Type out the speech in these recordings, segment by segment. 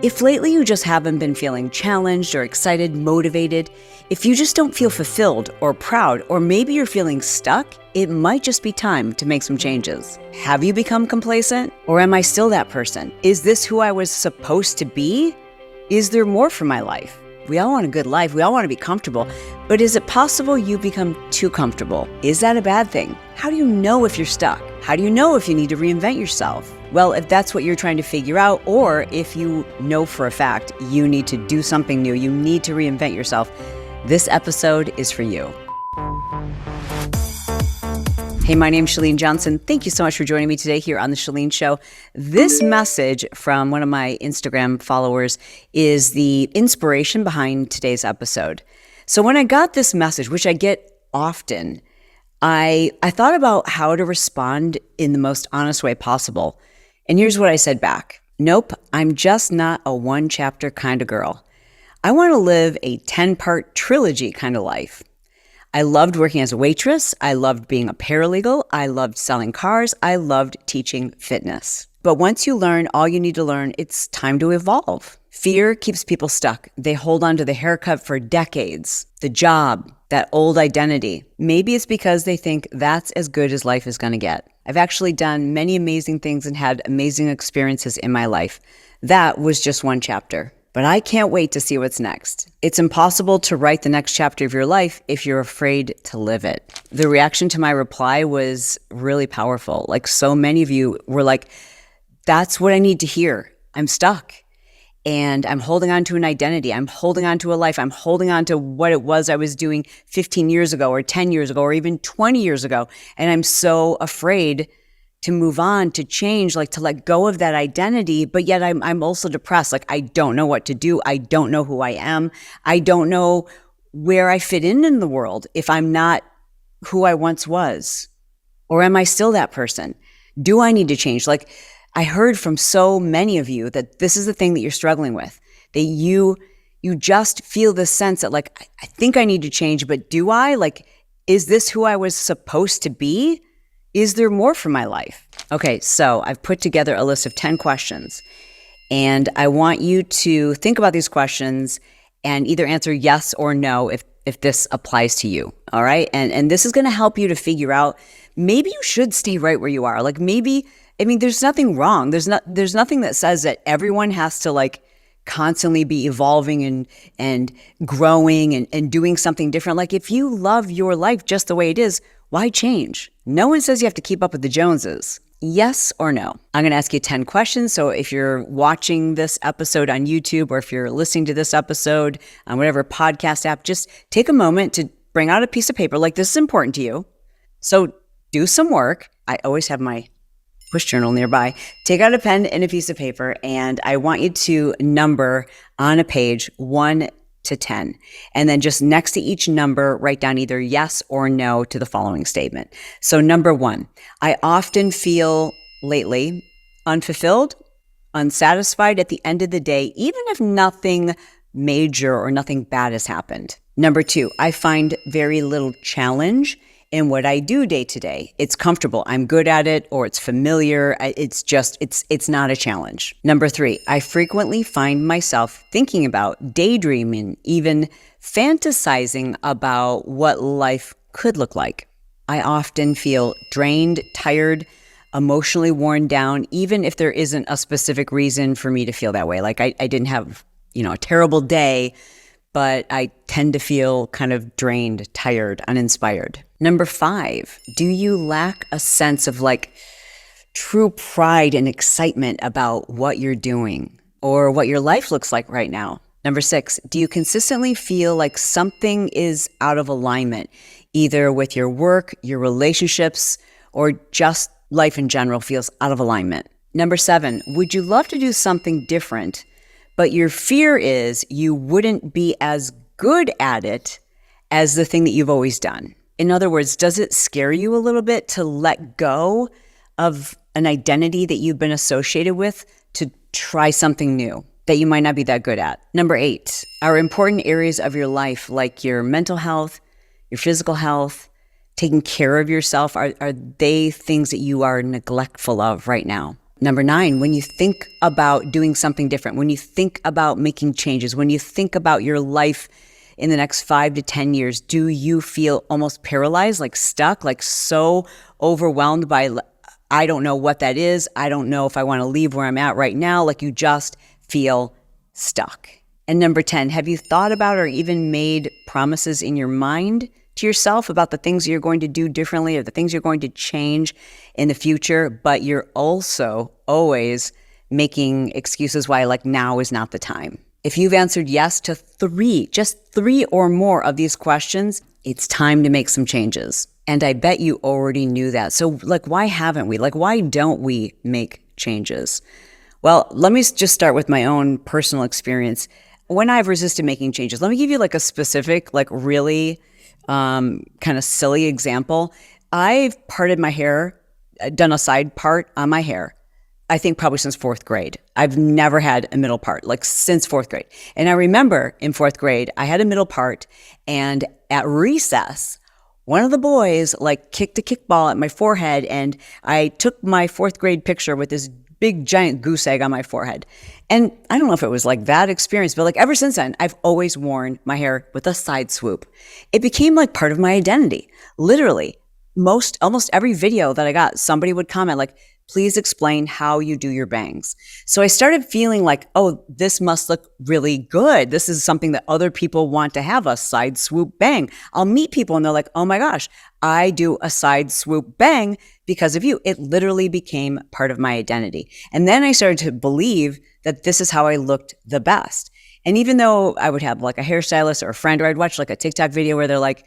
If lately you just haven't been feeling challenged or excited, motivated, if you just don't feel fulfilled or proud, or maybe you're feeling stuck, it might just be time to make some changes. Have you become complacent? Or am I still that person? Is this who I was supposed to be? Is there more for my life? We all want a good life. We all want to be comfortable. But is it possible you become too comfortable? Is that a bad thing? How do you know if you're stuck? How do you know if you need to reinvent yourself? Well, if that's what you're trying to figure out, or if you know for a fact you need to do something new, you need to reinvent yourself, this episode is for you. Hey, my name's Chalene Johnson. Thank you so much for joining me today here on The Chalene Show. This message from one of my Instagram followers is the inspiration behind today's episode. So when I got this message, which I get often, I thought about how to respond in the most honest way possible. And here's what I said back. Nope, I'm just not a one-chapter kind of girl. I want to live a 10-part trilogy kind of life. I loved working as a waitress. I loved being a paralegal. I loved selling cars. I loved teaching fitness. But once you learn all you need to learn, it's time to evolve. Fear keeps people stuck. They hold on to the haircut for decades, the job, that old identity. Maybe it's because they think that's as good as life is going to get. I've actually done many amazing things and had amazing experiences in my life. That was just one chapter. But I can't wait to see what's next. It's impossible to write the next chapter of your life if you're afraid to live it. The reaction to my reply was really powerful. Like, so many of you were like, that's what I need to hear. I'm stuck. And I'm holding on to an identity. I'm holding on to a life. I'm holding on to what it was I was doing 15 years ago or 10 years ago or even 20 years ago. And I'm so afraid to move on, to change, like to let go of that identity. But yet I'm also depressed. Like, I don't know what to do. I don't know who I am. I don't know where I fit in the world if I'm not who I once was. Or am I still that person? Do I need to change? Like, I heard from so many of you that this is the thing that you're struggling with, that you just feel this sense that, like, I think I need to change, but do I? Like, is this who I was supposed to be? Is there more for my life? Okay, so I've put together a list of 10 questions, and I want you to think about these questions and either answer yes or no if this applies to you, all right? And this is going to help you to figure out, maybe you should stay right where you are. Like, maybe, I mean, there's nothing wrong. There's nothing that says that everyone has to, like, constantly be evolving and growing and doing something different. Like, if you love your life just the way it is, why change? No one says you have to keep up with the Joneses. Yes or no? I'm going to ask you 10 questions. So if you're watching this episode on YouTube, or if you're listening to this episode on whatever podcast app, just take a moment to bring out a piece of paper. Like, this is important to you. So do some work. I always have my push journal nearby. Take out a pen and a piece of paper, and I want you to number on a page 1 to 10. And then just next to each number, write down either yes or no to the following statement. So number 1, I often feel lately unfulfilled, unsatisfied at the end of the day, even if nothing major or nothing bad has happened. Number 2, I find very little challenge in what I do day to day. It's comfortable. I'm good at it, or it's familiar. It's not a challenge. Number 3, I frequently find myself thinking about, daydreaming, even fantasizing about what life could look like. I often feel drained, tired, emotionally worn down, even if there isn't a specific reason for me to feel that way. Like, I didn't have, a terrible day, but I tend to feel kind of drained, tired, uninspired. Number 5, do you lack a sense of, like, true pride and excitement about what you're doing or what your life looks like right now? Number 6, do you consistently feel like something is out of alignment, either with your work, your relationships, or just life in general feels out of alignment? Number 7, would you love to do something different, but your fear is you wouldn't be as good at it as the thing that you've always done? In other words, does it scare you a little bit to let go of an identity that you've been associated with to try something new that you might not be that good at? Number 8, are important areas of your life, like your mental health, your physical health, taking care of yourself, are they things that you are neglectful of right now? Number 9, when you think about doing something different, when you think about making changes, when you think about your life in the next 5 to 10 years, do you feel almost paralyzed, like stuck, like so overwhelmed by, I don't know what that is. I don't know if I want to leave where I'm at right now. Like you just feel stuck. And number 10, have you thought about or even made promises in your mind to yourself about the things you're going to do differently or the things you're going to change in the future, but you're also always making excuses why like now is not the time? If you've answered yes to just three or more of these questions, it's time to make some changes. And I bet you already knew that. So like, why haven't we? Like, why don't we make changes? Well, let me just start with my own personal experience. When I've resisted making changes, let me give you like a specific, like really kind of silly example. I've parted my hair, done a side part on my hair, I think probably since 4th grade. I've never had a middle part, like since 4th grade. And I remember in 4th grade, I had a middle part, and at recess, one of the boys like kicked a kickball at my forehead, and I took my 4th grade picture with this big giant goose egg on my forehead. And I don't know if it was like that experience, but like ever since then, I've always worn my hair with a side swoop. It became like part of my identity. Literally, almost every video that I got, somebody would comment like, please explain how you do your bangs. So I started feeling like, oh, this must look really good. This is something that other people want to have, a side swoop bang. I'll meet people and they're like, oh my gosh, I do a side swoop bang because of you. It literally became part of my identity. And then I started to believe that this is how I looked the best. And even though I would have like a hairstylist or a friend, or I'd watch like a TikTok video where they're like,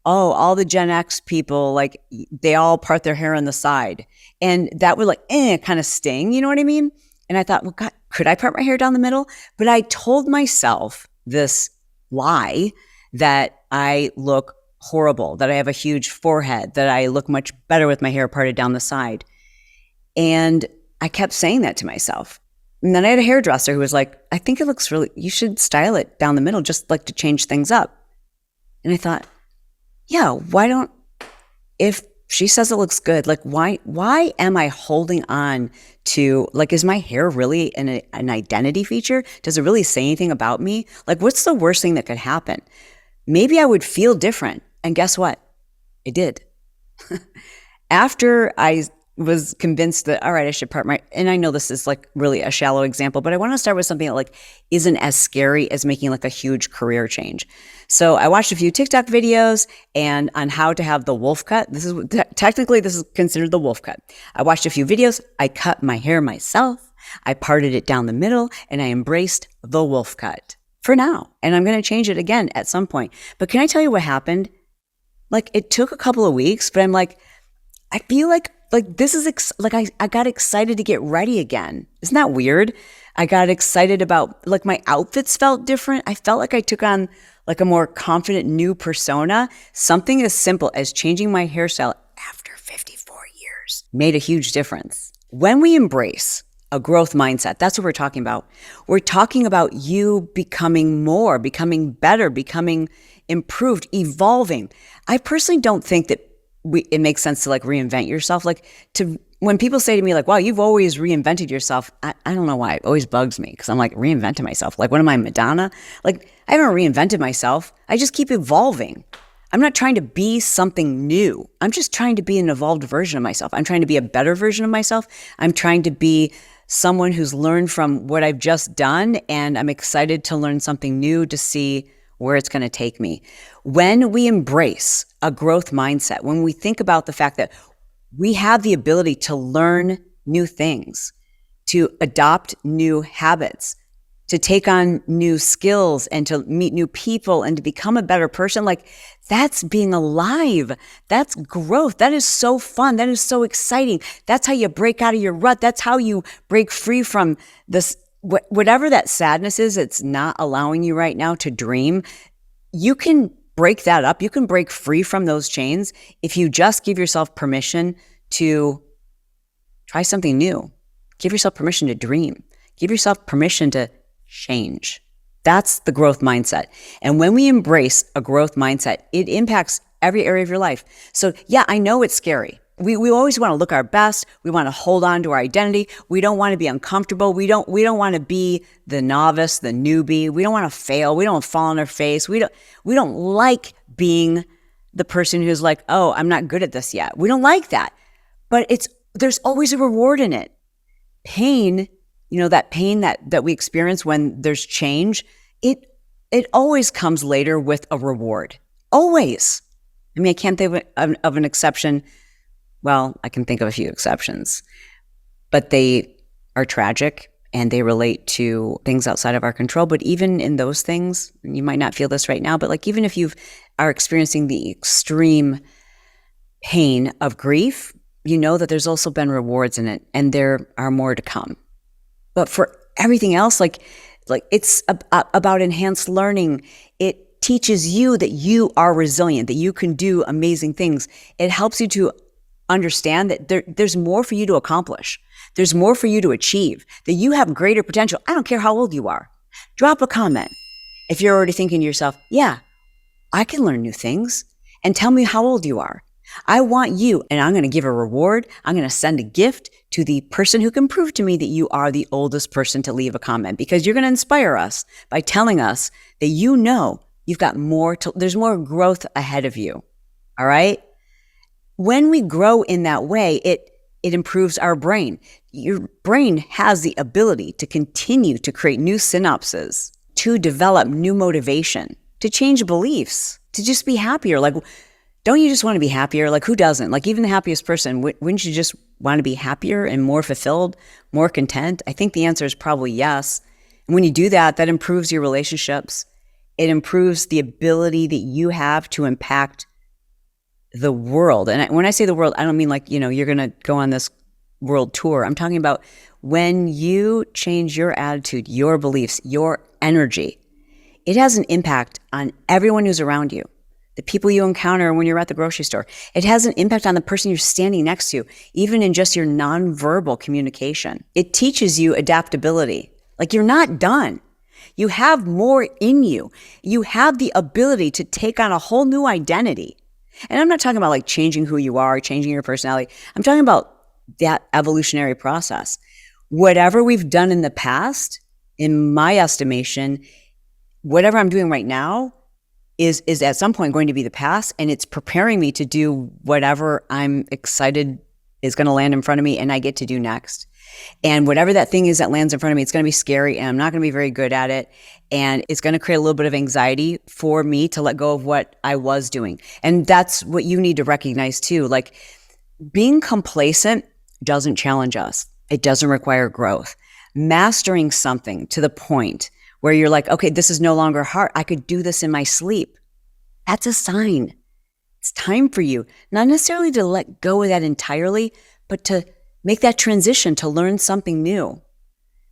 oh, all the Gen X people, like they all part their hair on the side. And that would like, kind of sting, you know what I mean? And I thought, well, God, could I part my hair down the middle? But I told myself this lie that I look horrible, that I have a huge forehead, that I look much better with my hair parted down the side. And I kept saying that to myself. And then I had a hairdresser who was like, I think it looks you should style it down the middle, just like to change things up. And I thought, yeah, if she says it looks good, like why am I holding on to, like, is my hair really an identity feature? Does it really say anything about me? Like, what's the worst thing that could happen? Maybe I would feel different. And guess what? I did. After I was convinced that, all right, I should and I know this is like really a shallow example, but I want to start with something that like isn't as scary as making like a huge career change. So I watched a few TikTok videos and on how to have the wolf cut. This is considered the wolf cut. I watched a few videos. I cut my hair myself. I parted it down the middle and I embraced the wolf cut for now. And I'm going to change it again at some point. But can I tell you what happened? Like it took a couple of weeks, but I'm like, I feel like this is I got excited to get ready again. Isn't that weird? I got excited about like my outfits felt different. I felt like I took on like a more confident new persona. Something as simple as changing my hairstyle after 54 years made a huge difference. When we embrace a growth mindset, that's what we're talking about. We're talking about you becoming more, becoming better, becoming improved, evolving. I personally don't think that it makes sense to like reinvent yourself. Like when people say to me like, wow, you've always reinvented yourself. I don't know why. It always bugs me because I'm like, reinventing myself. Like, what am I, Madonna? Like, I haven't reinvented myself. I just keep evolving. I'm not trying to be something new. I'm just trying to be an evolved version of myself. I'm trying to be a better version of myself. I'm trying to be someone who's learned from what I've just done. And I'm excited to learn something new to see where it's going to take me. When we embrace a growth mindset, when we think about the fact that we have the ability to learn new things, to adopt new habits, to take on new skills and to meet new people and to become a better person, like that's being alive. That's growth. That is so fun. That is so exciting. That's how you break out of your rut. That's how you break free from this whatever that sadness is, it's not allowing you right now to dream. You can break that up. You can break free from those chains if you just give yourself permission to try something new. Give yourself permission to dream. Give yourself permission to change. That's the growth mindset. And when we embrace a growth mindset, it impacts every area of your life. So yeah, I know it's scary. We always want to look our best. We want to hold on to our identity. We don't want to be uncomfortable. We don't want to be the novice, the newbie. We don't want to fail. We don't want to fall on our face. We don't like being the person who's like, oh, I'm not good at this yet. We don't like that. But there's always a reward in it. Pain, that pain that we experience when there's change, it always comes later with a reward. Always. I mean, I can't think of an exception. Well, I can think of a few exceptions, but they are tragic and they relate to things outside of our control. But even in those things, you might not feel this right now, but like even if you are experiencing the extreme pain of grief, you know that there's also been rewards in it and there are more to come. But for everything else, like it's about enhanced learning. It teaches you that you are resilient, that you can do amazing things. It helps you to understand that there's more for you to accomplish. There's more for you to achieve, that you have greater potential. I don't care how old you are. Drop a comment if you're already thinking to yourself, yeah, I can learn new things, and tell me how old you are. I want you, and I'm going to give a reward. I'm going to send a gift to the person who can prove to me that you are the oldest person to leave a comment, because you're going to inspire us by telling us that you've got there's more growth ahead of you. All right? When we grow in that way, it improves our brain. Your brain has the ability to continue to create new synapses, to develop new motivation, to change beliefs, to just be happier. Like, don't you just want to be happier? Like, who doesn't? Like, even the happiest person, wouldn't you just want to be happier and more fulfilled, more content? I think the answer is probably yes. And when you do that, that improves your relationships. It improves the ability that you have to impact the world. And when I say the world, I don't mean like, you're going to go on this world tour. I'm talking about when you change your attitude, your beliefs, your energy, it has an impact on everyone who's around you. The people you encounter when you're at the grocery store. It has an impact on the person you're standing next to, even in just your nonverbal communication. It teaches you adaptability. Like, you're not done. You have more in you. You have the ability to take on a whole new identity. And I'm not talking about like changing who you are, changing your personality. I'm talking about that evolutionary process. Whatever we've done in the past, in my estimation, whatever I'm doing right now is at some point going to be the past, and it's preparing me to do whatever I'm excited is going to land in front of me and I get to do next. And whatever that thing is that lands in front of me, it's going to be scary and I'm not going to be very good at it. And it's going to create a little bit of anxiety for me to let go of what I was doing. And that's what you need to recognize too. Like, being complacent doesn't challenge us. It doesn't require growth. Mastering something to the point where you're like, okay, this is no longer hard. I could do this in my sleep. That's a sign. It's time for you, not necessarily to let go of that entirely, but to make that transition to learn something new.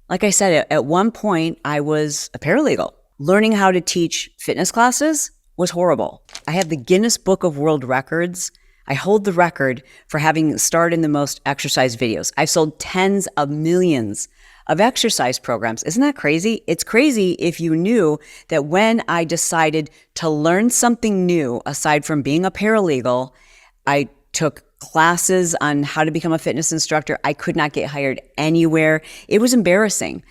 Like I said, at one point, I was a paralegal. Learning how to teach fitness classes was horrible. I have the Guinness Book of World Records. I hold the record for having starred in the most exercise videos. I've sold tens of millions of exercise programs. Isn't that crazy? It's crazy if you knew that when I decided to learn something new, aside from being a paralegal, I took classes on how to become a fitness instructor. I could not get hired anywhere. It was embarrassing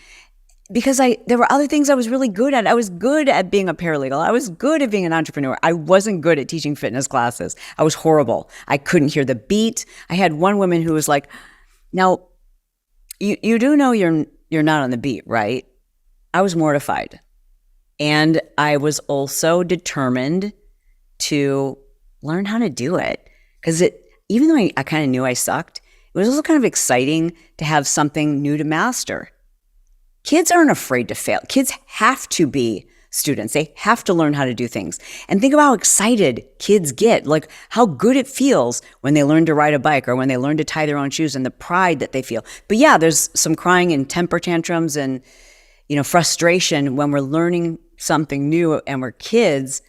because there were other things I was really good at. I was good at being a paralegal. I was good at being an entrepreneur. I wasn't good at teaching fitness classes. I was horrible. I couldn't hear the beat. I had one woman who was like, now, you do know you're not on the beat, right? I was mortified. And I was also determined to learn how to do it. Because even though I kind of knew I sucked, it was also kind of exciting to have something new to master. Kids aren't afraid to fail. Kids have to be students. They have to learn how to do things. And think about how excited kids get, like how good it feels when they learn to ride a bike or when they learn to tie their own shoes, and the pride that they feel. But yeah, there's some crying and temper tantrums and, frustration when we're learning something new and we're kids.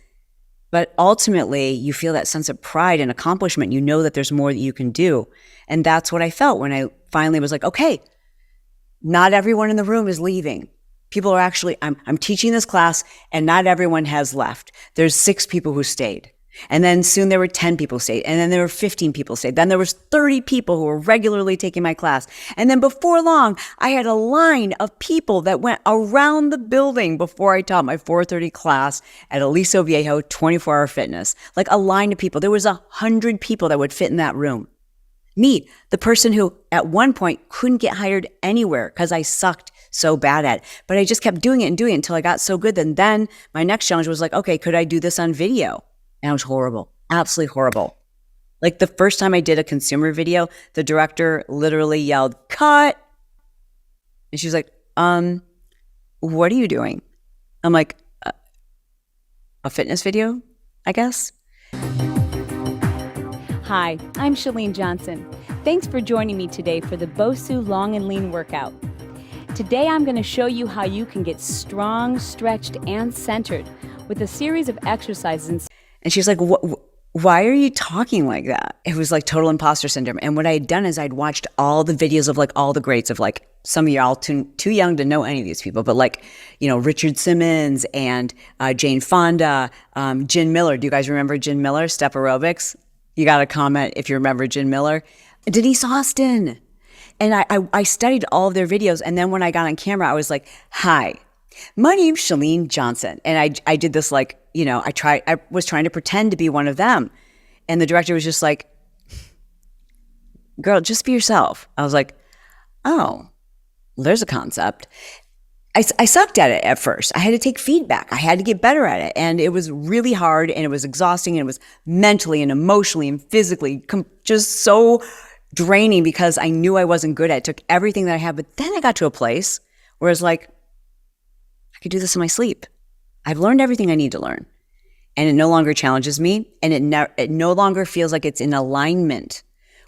But ultimately, you feel that sense of pride and accomplishment. You know that there's more that you can do. And that's what I felt when I finally was like, okay, not everyone in the room is leaving. People are actually, I'm teaching this class and not everyone has left. There's 6 people who stayed. And then soon there were 10 people stayed. And then there were 15 people stayed. Then there was 30 people who were regularly taking my class. And then before long, I had a line of people that went around the building before I taught my 4:30 class at Aliso Viejo 24-hour fitness. Like a line of people. There was 100 people that would fit in that room. Me, the person who at one point couldn't get hired anywhere because I sucked so bad at it. But I just kept doing it until I got so good. And then my next challenge was like, okay, could I do this on video? And it was horrible, absolutely horrible. Like the first time I did a consumer video, the director literally yelled, "Cut!" And she was like, what are you doing? I'm like, a fitness video, I guess. Hi, I'm Chalene Johnson. Thanks for joining me today for the Bosu Long and Lean workout. Today I'm going to show you how you can get strong, stretched, and centered with a series of exercises. And she's like, why are you talking like that? It was like total imposter syndrome. And what I had done is I'd watched all the videos of like all the greats of like, some of y'all too young to know any of these people, but like, you know, Richard Simmons and Jane Fonda, Jen Miller. Do you guys remember Jen Miller, Step Aerobics? You got to comment if you remember Jen Miller. Denise Austin. And I studied all of their videos. And then when I got on camera, I was like, hi, my name's Chalene Johnson. And I did this like, you know, I was trying to pretend to be one of them. And the director was just like, girl, just be yourself. I was like, oh, there's a concept. I sucked at it at first. I had to take feedback. I had to get better at it. And it was really hard and it was exhausting and it was mentally and emotionally and physically just so draining because I knew I wasn't good at it. It took everything that I had. But then I got to a place where it's like, I could do this in my sleep. I've learned everything I need to learn. And it no longer challenges me. And it no longer feels like it's in alignment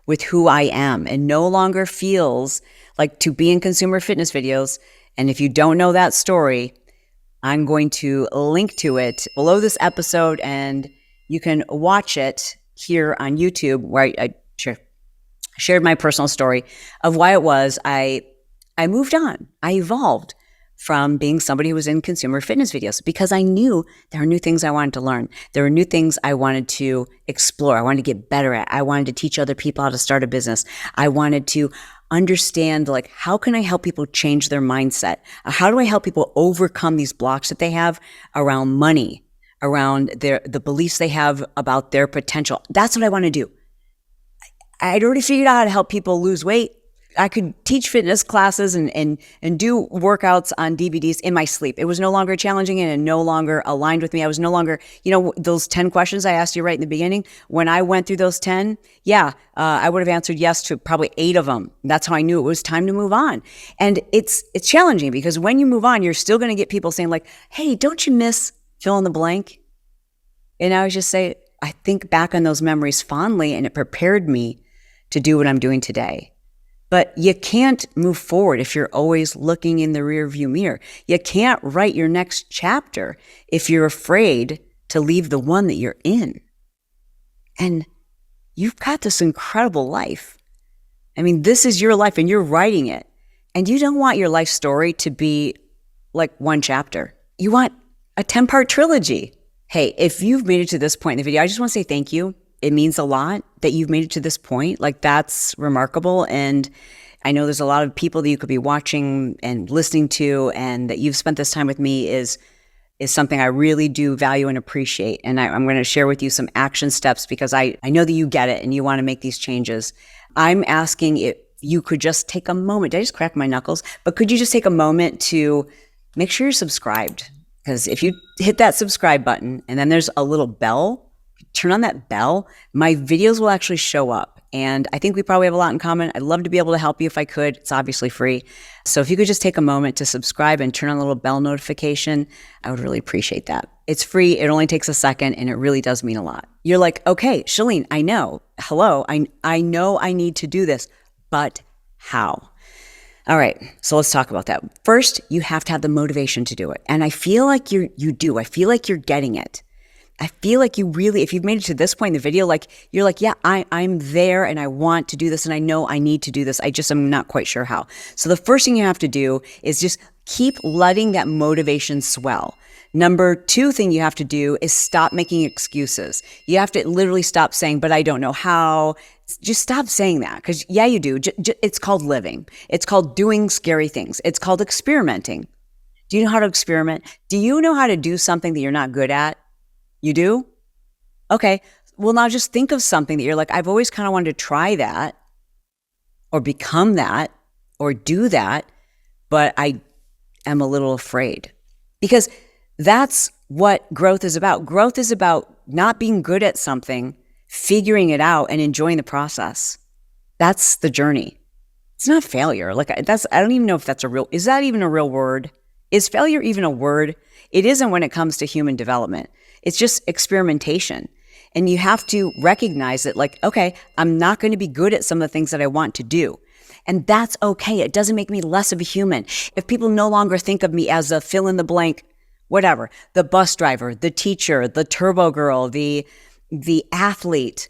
with who I am. It no longer feels like to be in consumer fitness videos. And if you don't know that story, I'm going to link to it below this episode and you can watch it here on YouTube where I shared my personal story of why it was I moved on. I evolved from being somebody who was in consumer fitness videos because I knew there were new things I wanted to learn. There were new things I wanted to explore. I wanted to get better at. I wanted to teach other people how to start a business. I wanted to understand, like, how can I help people change their mindset? How do I help people overcome these blocks that they have around money, around the beliefs they have about their potential? That's what I want to do. I'd already figured out how to help people lose weight. I could teach fitness classes and do workouts on DVDs in my sleep. It was no longer challenging and it no longer aligned with me. I was no longer, you know, those 10 questions I asked you right in the beginning, when I went through those 10, I would have answered yes to probably 8 of them. That's how I knew it was time to move on. And it's challenging because when you move on, you're still going to get people saying like, hey, don't you miss fill in the blank? And I would just say, I think back on those memories fondly and it prepared me to do what I'm doing today. But you can't move forward if you're always looking in the rearview mirror. You can't write your next chapter if you're afraid to leave the one that you're in. And you've got this incredible life. I mean, this is your life and you're writing it. And you don't want your life story to be like one chapter. You want a 10-part trilogy. Hey, if you've made it to this point in the video, I just want to say thank you. It means a lot that you've made it to this point. Like, that's remarkable. And I know there's a lot of people that you could be watching and listening to, and that you've spent this time with me is something I really do value and appreciate. And I'm going to share with you some action steps because I know that you get it and you want to make these changes. I'm asking if you could just take a moment. Did I just crack my knuckles? But could you just take a moment to make sure you're subscribed? Because if you hit that subscribe button and then there's a little bell, turn on that bell, my videos will actually show up. And I think we probably have a lot in common. I'd love to be able to help you if I could. It's obviously free. So if you could just take a moment to subscribe and turn on the little bell notification, I would really appreciate that. It's free. It only takes a second and it really does mean a lot. You're like, okay, Chalene, I know. Hello. I know I need to do this, but how? All right. So let's talk about that. First, you have to have the motivation to do it. And I feel like you do. I feel like you're getting it. I feel like you really, if you've made it to this point in the video, like you're like, yeah, I'm there and I want to do this and I know I need to do this. I just am not quite sure how. So the first thing you have to do is just keep letting that motivation swell. Number 2 thing you have to do is stop making excuses. You have to literally stop saying, but I don't know how. Just stop saying that, because yeah, you do. It's called living. It's called doing scary things. It's called experimenting. Do you know how to experiment? Do you know how to do something that you're not good at? You do? Okay. Well, now just think of something that you're like, I've always kind of wanted to try that or become that or do that, but I am a little afraid. Because that's what growth is about. Growth is about not being good at something, figuring it out and enjoying the process. That's the journey. It's not failure. Like I don't even know if that's is that even a real word? Is failure even a word? It isn't when it comes to human development. It's just experimentation. And you have to recognize that, like, okay, I'm not going to be good at some of the things that I want to do. And that's okay. It doesn't make me less of a human. If people no longer think of me as a fill in the blank, whatever, the bus driver, the teacher, the turbo girl, the athlete,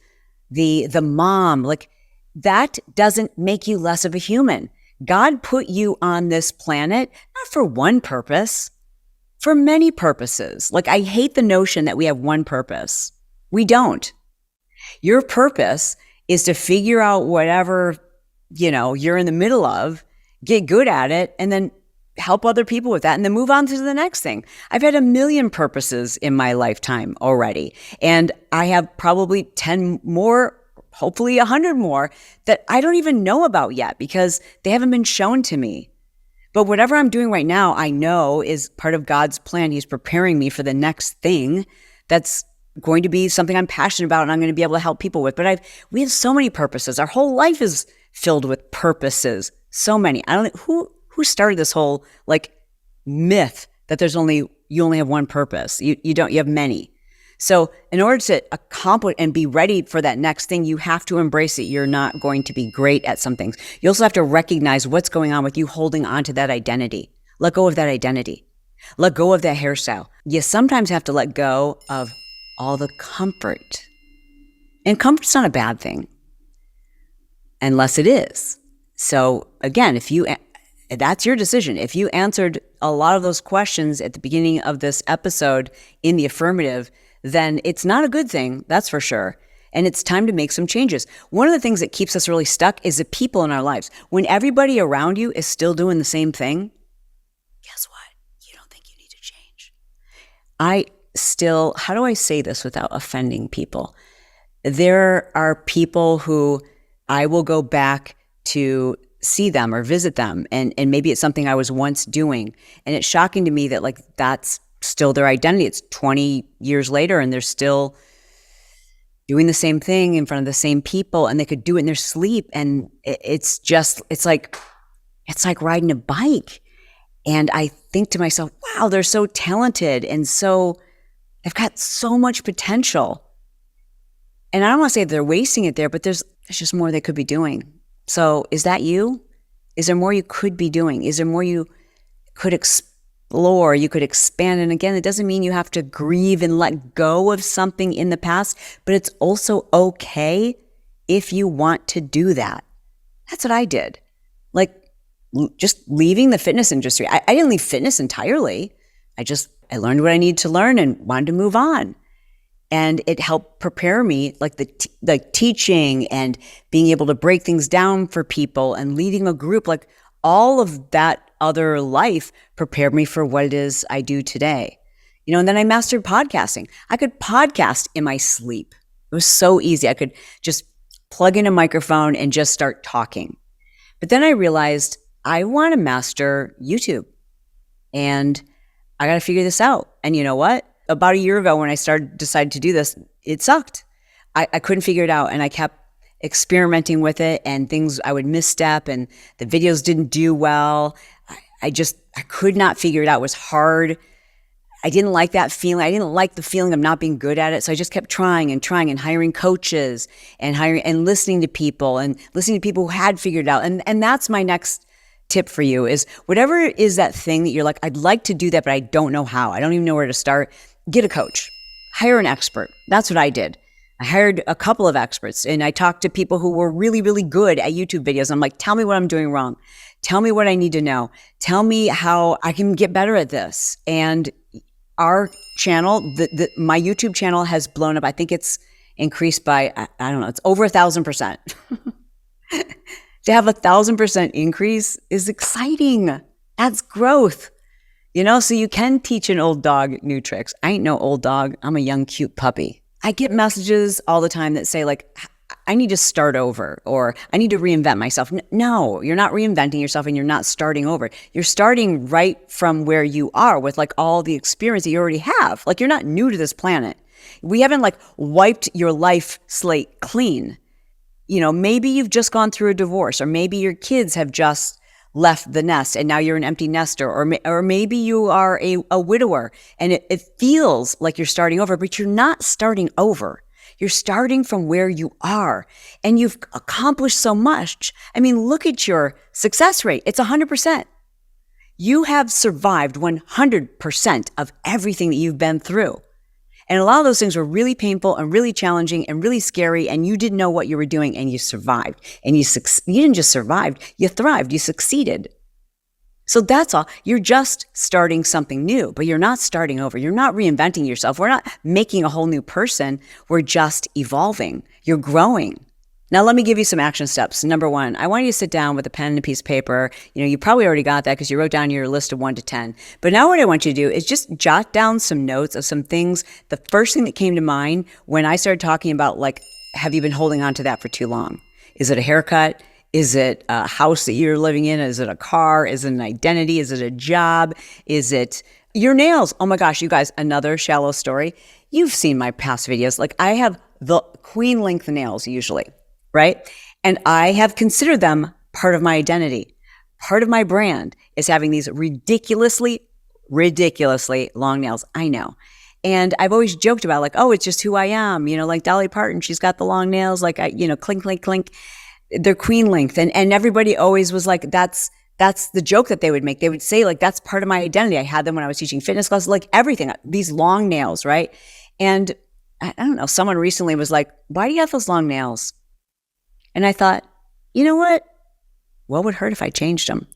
the mom, like that doesn't make you less of a human. God put you on this planet, not for one purpose, for many purposes. Like, I hate the notion that we have one purpose. We don't. Your purpose is to figure out whatever, you're in the middle of, get good at it, and then help other people with that, and then move on to the next thing. I've had 1 million purposes in my lifetime already, and I have probably 10 more, hopefully 100 more that I don't even know about yet because they haven't been shown to me. But whatever I'm doing right now, I know is part of God's plan. He's preparing me for the next thing that's going to be something I'm passionate about and I'm going to be able to help people with. But we have so many purposes. Our whole life is filled with purposes. So many. I don't know who started this whole myth that you only have one purpose. You don't, you have many. So in order to accomplish and be ready for that next thing, you have to embrace it. You're not going to be great at some things. You also have to recognize what's going on with you holding on to that identity. Let go of that identity. Let go of that hairstyle. You sometimes have to let go of all the comfort. And comfort's not a bad thing, unless it is. So again, that's your decision. If you answered a lot of those questions at the beginning of this episode in the affirmative, then it's not a good thing, that's for sure. And it's time to make some changes. One of the things that keeps us really stuck is the people in our lives. When everybody around you is still doing the same thing, guess what? You don't think you need to change. How do I say this without offending people? There are people who I will go back to see them or visit them, and maybe it's something I was once doing. And it's shocking to me that that's still their identity. It's 20 years later and they're still doing the same thing in front of the same people, and they could do it in their sleep. And it's like riding a bike. And I think to myself, wow, they're so talented and they've got so much potential. And I don't want to say they're wasting it there, but there's just more they could be doing. So is that you? Is there more you could be doing? Is there more you could explore, you could expand? And again, it doesn't mean you have to grieve and let go of something in the past, but it's also okay if you want to do that. That's what I did. Just leaving the fitness industry. I didn't leave fitness entirely. I learned what I needed to learn and wanted to move on. And it helped prepare me, the teaching and being able to break things down for people and leading a group, all of that other life prepared me for what it is I do today. And then I mastered podcasting. I could podcast in my sleep. It was so easy. I could just plug in a microphone and just start talking. But then I realized I want to master YouTube and I got to figure this out. And you know what? About a year ago when I decided to do this, it sucked. I couldn't figure it out, and I kept experimenting with it, and things I would misstep, and the videos didn't do well. I could not figure it out. It was hard. I didn't like that feeling. I didn't like the feeling of not being good at it. So I just kept trying and hiring coaches and listening to people who had figured it out. And that's my next tip for you is whatever is that thing that you're like, I'd like to do that, but I don't know how. I don't even know where to start. Get a coach. hire an expert. That's what I did. I hired a couple of experts and I talked to people who were really, really good at YouTube videos. I'm like, tell me what I'm doing wrong. Tell me what I need to know. Tell me how I can get better at this. And our channel, my YouTube channel has blown up. I think it's increased by, I don't know, it's over 1,000%. To have 1,000% increase is exciting. That's growth. So you can teach an old dog new tricks. I ain't no old dog. I'm a young, cute puppy. I get messages all the time that say like, I need to start over or I need to reinvent myself. No, you're not reinventing yourself and you're not starting over. You're starting right from where you are with like all the experience that you already have. Like you're not new to this planet. We haven't like wiped your life slate clean. Maybe you've just gone through a divorce or maybe your kids have just left the nest and now you're an empty nester, or maybe you are a widower and it feels like you're starting over, but you're not starting over. You're starting from where you are and you've accomplished so much. I mean, look at your success rate. It's 100%. You have survived 100% of everything that you've been through. And a lot of those things were really painful and really challenging and really scary, and you didn't know what you were doing, and you survived. And you didn't just survive, you thrived, you succeeded. So that's all. You're just starting something new, but you're not starting over. You're not reinventing yourself. We're not making a whole new person. We're just evolving. You're growing. Now, let me give you some action steps. Number one, I want you to sit down with a pen and a piece of paper. You probably already got that because you wrote down your list of 1 to 10. But now what I want you to do is just jot down some notes of some things. The first thing that came to mind when I started talking about like, have you been holding on to that for too long? Is it a haircut? Is it a house that you're living in? Is it a car? Is it an identity? Is it a job? Is it your nails? Oh my gosh, you guys, another shallow story. You've seen my past videos. Like I have the queen length nails usually. Right? And I have considered them part of my identity. Part of my brand is having these ridiculously long nails. I know. And I've always joked about like, oh, it's just who I am. Like Dolly Parton, she's got the long nails, like, clink, clink, clink. They're queen length. And everybody always was like, that's the joke that they would make. They would say like, that's part of my identity. I had them when I was teaching fitness classes, like everything, these long nails, right? And I don't know, someone recently was like, why do you have those long nails? And I thought, you know what? What would hurt if I changed them?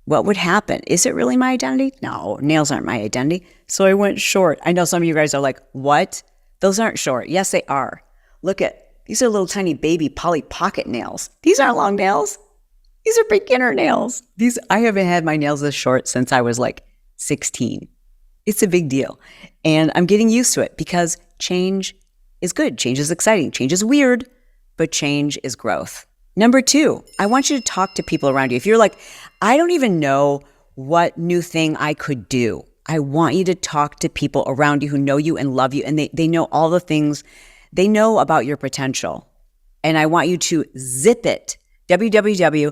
What would happen? Is it really my identity? No, nails aren't my identity. So I went short. I know some of you guys are like, what? Those aren't short. Yes, they are. Look these are little tiny baby Polly Pocket nails. These aren't long nails. These are beginner nails. I haven't had my nails this short since I was like 16. It's a big deal. And I'm getting used to it because change is good. Change is exciting. Change is weird. But change is growth. Number 2, I want you to talk to people around you. If you're like, I don't even know what new thing I could do, I want you to talk to people around you who know you and love you, and they know all the things they know about your potential. And I want you to zip it, www.zipit.com.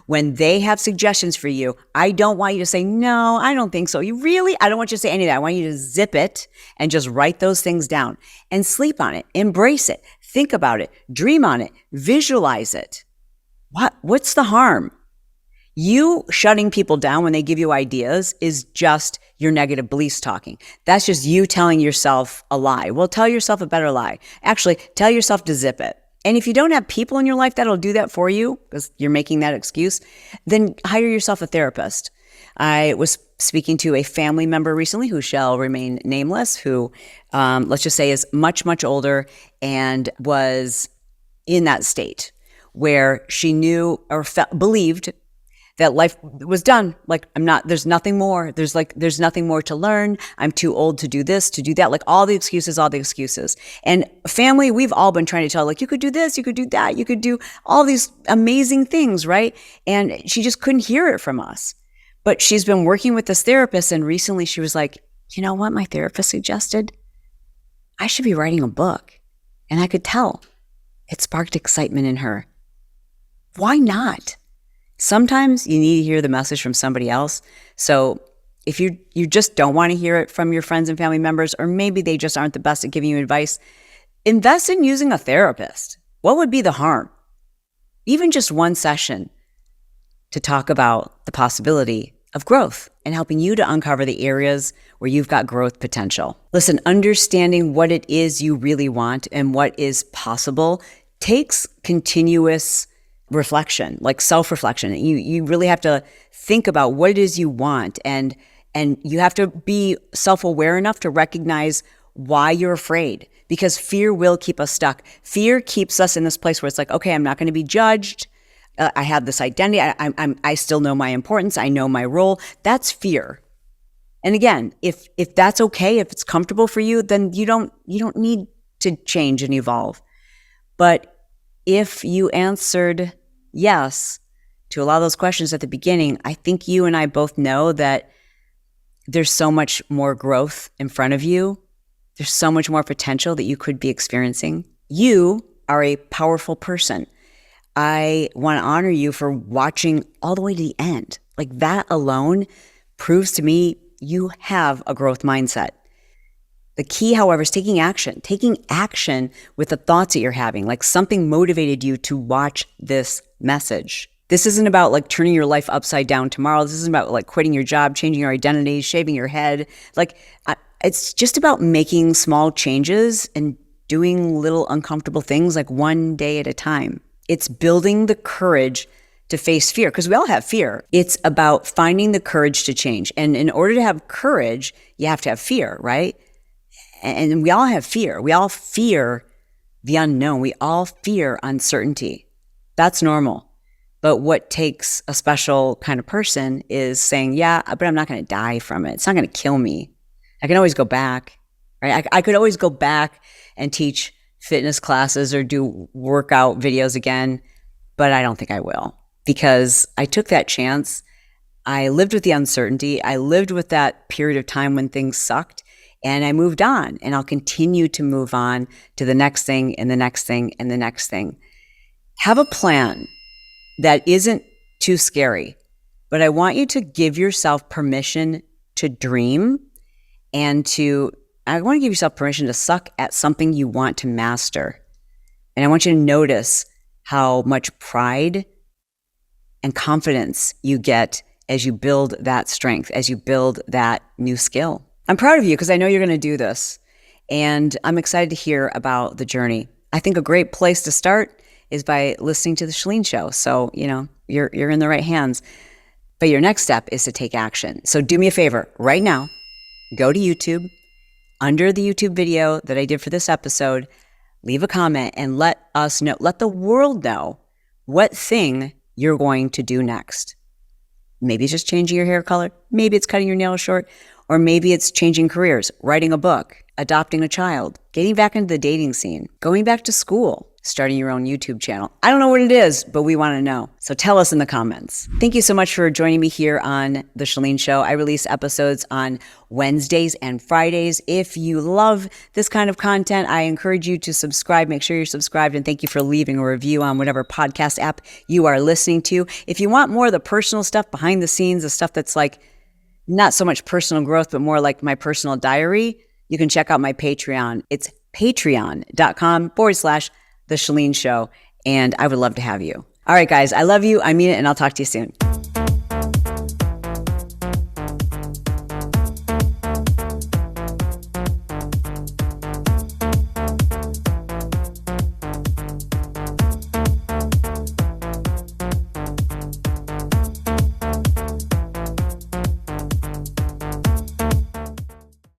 When they have suggestions for you, I don't want you to say, no, I don't think so. I don't want you to say any of that. I want you to zip it and just write those things down and sleep on it, embrace it, think about it, dream on it, visualize it. What's the harm? You shutting people down when they give you ideas is just your negative beliefs talking. That's just you telling yourself a lie. Well, tell yourself a better lie. Actually, tell yourself to zip it. And if you don't have people in your life that'll do that for you, because you're making that excuse, then hire yourself a therapist. I was speaking to a family member recently who shall remain nameless, who, let's just say, is much, much older and was in that state where she knew or believed that life was done. Like, there's nothing more. There's nothing more to learn. I'm too old to do this, to do that. Like all the excuses. And family, we've all been trying to tell, like, you could do this, you could do that, you could do all these amazing things, right? And she just couldn't hear it from us. But she's been working with this therapist, and recently she was like, you know what my therapist suggested? I should be writing a book. And I could tell it sparked excitement in her. Why not? Sometimes you need to hear the message from somebody else. So if you just don't want to hear it from your friends and family members, or maybe they just aren't the best at giving you advice, invest in using a therapist. What would be the harm? Even just one session to talk about the possibility of growth and helping you to uncover the areas where you've got growth potential. Listen, understanding what it is you really want and what is possible takes continuous reflection, like self-reflection. You really have to think about what it is you want, and you have to be self-aware enough to recognize why you're afraid, because fear will keep us stuck. Fear keeps us in this place where it's like, okay, I'm not going to be judged. I have this identity. I still know my importance. I know my role. That's fear. And again, if that's okay, if it's comfortable for you, then you don't need to change and evolve. But if you answered yes to a lot of those questions at the beginning, I think you and I both know that there's so much more growth in front of you. There's so much more potential that you could be experiencing. You are a powerful person. I want to honor you for watching all the way to the end. Like, that alone proves to me you have a growth mindset. The key, however, is taking action with the thoughts that you're having, like something motivated you to watch this message. This isn't about like turning your life upside down tomorrow. This isn't about like quitting your job, changing your identity, shaving your head. It's just about making small changes and doing little uncomfortable things, like one day at a time. It's building the courage to face fear, because we all have fear. It's about finding the courage to change. And in order to have courage, you have to have fear, right? And we all have fear. We all fear the unknown. We all fear uncertainty. That's normal. But what takes a special kind of person is saying, yeah, but I'm not going to die from it. It's not going to kill me. I can always go back, right? I could always go back and teach fitness classes or do workout videos again, but I don't think I will, because I took that chance. I lived with the uncertainty. I lived with that period of time when things sucked, and I moved on, and I'll continue to move on to the next thing and the next thing and the next thing. Have a plan that isn't too scary, but I want you to give yourself permission to dream, and I want to give yourself permission to suck at something you want to master. And I want you to notice how much pride and confidence you get as you build that strength, as you build that new skill. I'm proud of you because I know you're going to do this, and I'm excited to hear about the journey. I think a great place to start is by listening to the Chalene Show. So, you're in the right hands. But your next step is to take action. So do me a favor right now, go to YouTube. Under the YouTube video that I did for this episode, leave a comment and let us know, let the world know what thing you're going to do next. Maybe it's just changing your hair color. Maybe it's cutting your nails short. Or maybe it's changing careers, writing a book, adopting a child, getting back into the dating scene, going back to school, starting your own YouTube channel. I don't know what it is, but we want to know. So tell us in the comments. Thank you so much for joining me here on The Chalene Show. I release episodes on Wednesdays and Fridays. If you love this kind of content, I encourage you to subscribe. Make sure you're subscribed, and thank you for leaving a review on whatever podcast app you are listening to. If you want more of the personal stuff behind the scenes, the stuff that's like not so much personal growth, but more like my personal diary, you can check out my Patreon. It's patreon.com/The Chalene Show, and I would love to have you. All right, guys, I love you. I mean it, and I'll talk to you soon.